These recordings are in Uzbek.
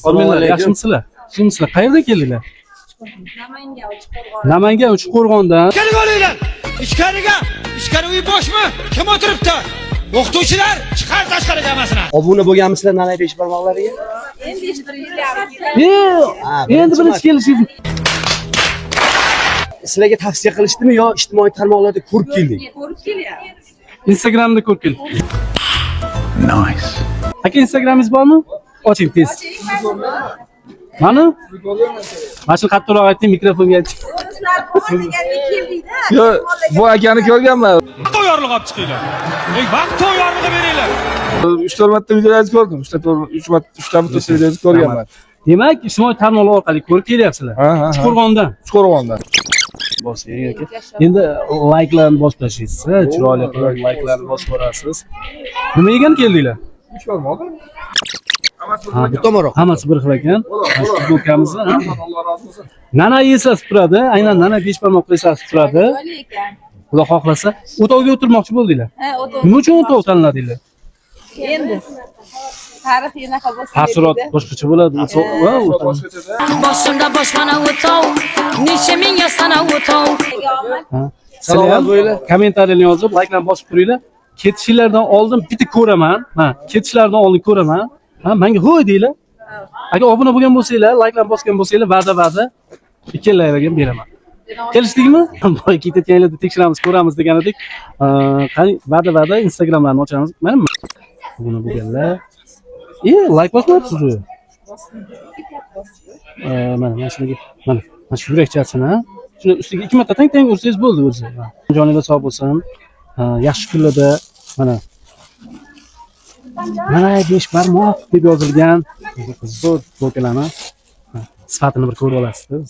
Ominlar, yaxshimisizlar? Kimsizlar? Qayerdan keldinglar? Namangan Uchqo'rg'ondan. İçkari olinglar. İchkari uy boshmi? Kim o'tiribdi? O'qituvchilar, chiqar tashqariga hammasini. Obuna bo'lganmisizlar Nanay besh barmoqlariga? Endi birinchi kelishingiz. Sizlarga tavsiya qilishdimi yo ijtimoiy tarmoqlarda ko'rib kelding? Ko'rib kelyapti. Instagramda ko'rib keldim. Nice. Aka, Instagramingiz bormi? Oching tez. Mana? Mana shu qattiqroq ayting, mikrofonga ayting. Yo, Bu akani ko'rganman. To'yorliq olib chiqinglar. Vaqt to'yorlig'i beringlar. 3-4 marta videolarni ko'rdim. 3 marta videolarni ko'rganman. Demak, ijtimoiy tarmoqlar orqali ko'rib kelyapsizlar. Uchqo'rg'ondan. Uchqo'rg'ondan. Bosing aka. Endi layklarni bosib tashlaysiz, chiroyli qilib layklarni bosib borasiz. Nima yegan keldinglar? Bu tomonroq. Hammasi bir xil ekan. Futbolkamizni, ha? Nana yesasiz turadi, aynan nana besh barmoq yesasiz turadi. Xudo xohlasa, o'tovga o'tirmoqchi bo'ldinglar. Ha, o'tov. Nima uchun o'tov tanladinglar? Endi tarixiy naqa bo'lsa. Taassurot boshqacha bo'ladi. Boshimda boshpana o'tov, necha ming yosana o'tov. Sizlar ham kommentariyani yozib, layklarni bosib turinglar. Ketishlardan oldin bitta ko'raman. Ha, ketishlardan oldin ko'raman. Ha, menga ho'y deylar. Agar obuna bo'lgan bo'lsanglar, layklarni bosgan bo'lsanglar, va'da ikkalaylarga beraman. Kelishdikmi? Boy ketayotganlarda tekshiramiz, ko'ramiz degan edik. Qani va'da Instagramlarni ochamiz. Mana buni bo'lganlar. Like bosmayapsiz-ku. Mana shularga, mana shu yurakchasini, ha. Shuni ustiga 2 marta tang ursangiz bo'ldi o'zi. Joningiz sog' bo'lsin. Yaxshi kunlarda mana besh barmoq deb yozilgan zo'r futbolkalarni sifatini bir ko'rib olasiz.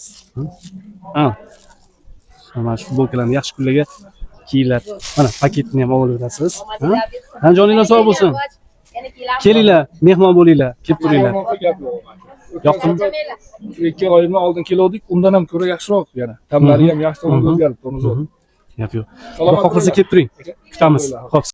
Mana shu futbolkalarni yaxshi kunlarga kiyinglar. Mana paketini ham olib berasiz. Joningiz sog' bo'lsin. Kelinglar, mehmon bo'linglar, kelib turinglar. Yoqdimi? 2 oydan oldin keldik, undan ham ko'ra yaxshiroq yana. Tamlari ham yaxshi o'zgarib turibdi. Yo'q. Xudo xohlasa kelib turing. Kutamiz. Xo'p.